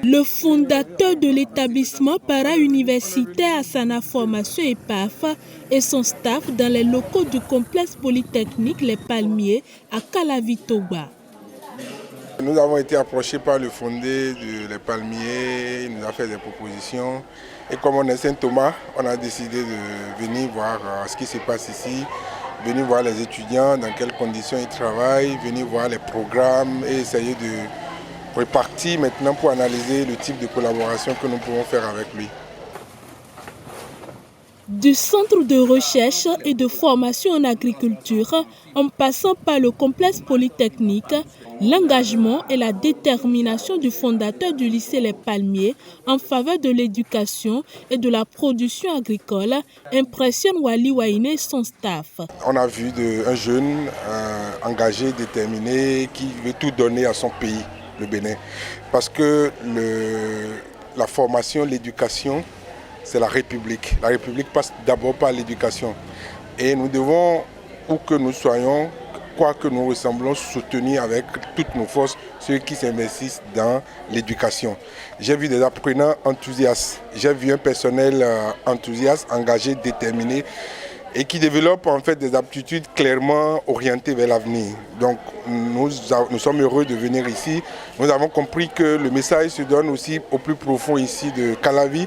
Le fondateur de l'établissement para-universitaire Asana Formation EPAF et son staff dans les locaux du complexe polytechnique Les Palmiers à Calavi-Toba. Nous avons été approchés par le fondé de Les Palmiers, il nous a fait des propositions. Et comme on est Saint-Thomas, on a décidé de venir voir ce qui se passe ici, venir voir les étudiants, dans quelles conditions ils travaillent, venir voir les programmes et essayer de repartir maintenant pour analyser le type de collaboration que nous pouvons faire avec lui. Du centre de recherche et de formation en agriculture, en passant par le complexe polytechnique, l'engagement et la détermination du fondateur du lycée Les Palmiers en faveur de l'éducation et de la production agricole impressionnent Wali Waine et son staff. On a vu un jeune engagé, déterminé, qui veut tout donner à son pays, le Bénin. Parce que la formation, l'éducation, c'est la République. La République passe d'abord par l'éducation. Et nous devons, où que nous soyons, quoi que nous ressemblons, soutenir avec toutes nos forces ceux qui s'investissent dans l'éducation. J'ai vu des apprenants enthousiastes, j'ai vu un personnel enthousiaste, engagé, déterminé et qui développe en fait des aptitudes clairement orientées vers l'avenir. Donc nous sommes heureux de venir ici. Nous avons compris que le message se donne aussi au plus profond ici de Calavi,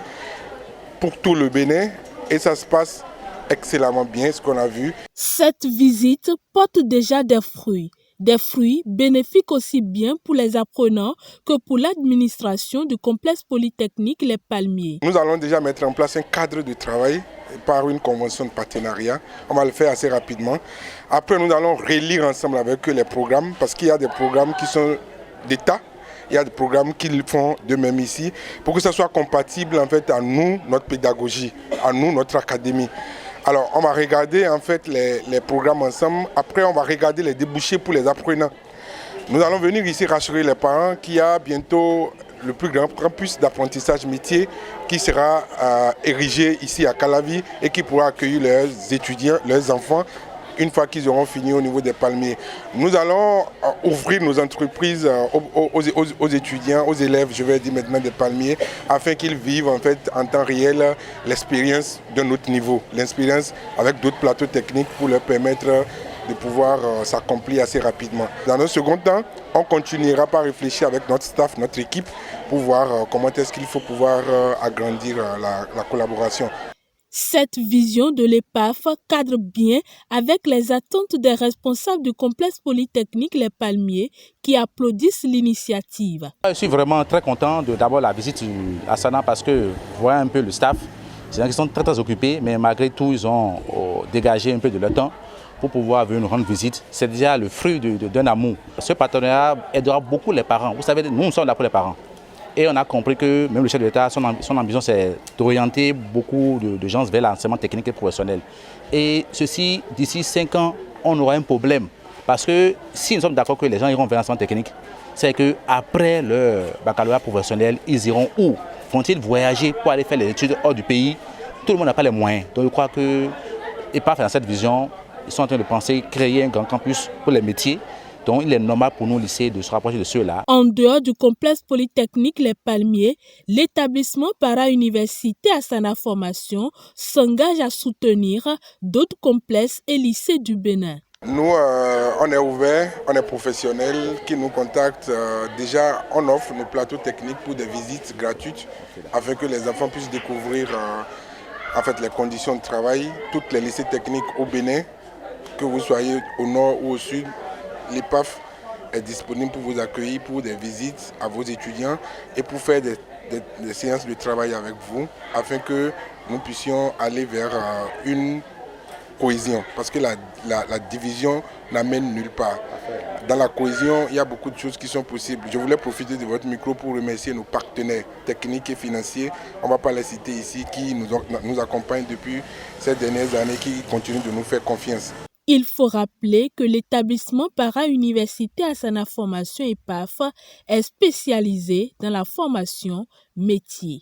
pour tout le Bénin, et ça se passe excellemment bien, ce qu'on a vu. Cette visite porte déjà des fruits bénéfiques aussi bien pour les apprenants que pour l'administration du complexe polytechnique Les Palmiers. Nous allons déjà mettre en place un cadre de travail par une convention de partenariat. On va le faire assez rapidement. Après, nous allons relire ensemble avec eux les programmes, parce qu'il y a des programmes qui sont d'État. Il y a des programmes qu'ils font d'eux-mêmes ici pour que ça soit compatible en fait à nous, notre pédagogie, à nous, notre académie. Alors on va regarder en fait les programmes ensemble. Après on va regarder les débouchés pour les apprenants. Nous allons venir ici rassurer les parents qu'il y a bientôt le plus grand campus d'apprentissage métier qui sera érigé ici à Calavi et qui pourra accueillir leurs étudiants, leurs enfants, une fois qu'ils auront fini au niveau des Palmiers. Nous allons ouvrir nos entreprises aux étudiants, aux élèves, je vais dire maintenant des Palmiers, afin qu'ils vivent en fait en temps réel l'expérience d'un autre niveau, l'expérience avec d'autres plateaux techniques pour leur permettre de pouvoir s'accomplir assez rapidement. Dans un second temps, on continuera par réfléchir avec notre staff, notre équipe, pour voir comment est-ce qu'il faut pouvoir agrandir la collaboration. Cette vision de l'EPAF cadre bien avec les attentes des responsables du complexe polytechnique Les Palmiers qui applaudissent l'initiative. Je suis vraiment très content d'abord la visite à Asana parce que vous voyez un peu le staff. C'est qu'ils sont très occupés, mais malgré tout, ils ont dégagé un peu de leur temps pour pouvoir venir nous rendre visite. C'est déjà le fruit d'un amour. Ce partenariat aidera beaucoup les parents. Vous savez, nous sommes là pour les parents. Et on a compris que même le chef de l'État, son ambition, c'est d'orienter beaucoup de gens vers l'enseignement technique et professionnel. Et ceci, d'ici 5 ans, on aura un problème. Parce que si nous sommes d'accord que les gens iront vers l'enseignement technique, c'est qu'après leur baccalauréat professionnel, ils iront où? Vont-ils voyager pour aller faire les études hors du pays? Tout le monde n'a pas les moyens. Donc je crois que, et pas dans cette vision, ils sont en train de penser créer un grand campus pour les métiers. Donc il est normal pour nous, lycées, de se rapprocher de ceux-là. En dehors du complexe polytechnique Les Palmiers, l'établissement para-université Asana Formation s'engage à soutenir d'autres complexes et lycées du Bénin. Nous, on est ouvert, on est professionnels, qui nous contactent. Déjà, on offre nos plateaux techniques pour des visites gratuites afin que les enfants puissent découvrir en fait, les conditions de travail. Toutes les lycées techniques au Bénin, que vous soyez au nord ou au sud, l'EPAF est disponible pour vous accueillir pour des visites à vos étudiants et pour faire des séances de travail avec vous afin que nous puissions aller vers une cohésion. Parce que la division n'amène nulle part. Dans la cohésion, il y a beaucoup de choses qui sont possibles. Je voulais profiter de votre micro pour remercier nos partenaires techniques et financiers. On ne va pas les citer ici, qui nous accompagnent depuis ces dernières années, qui continuent de nous faire confiance. Il faut rappeler que l'établissement para-université Asana Formation EPAF est spécialisé dans la formation métier.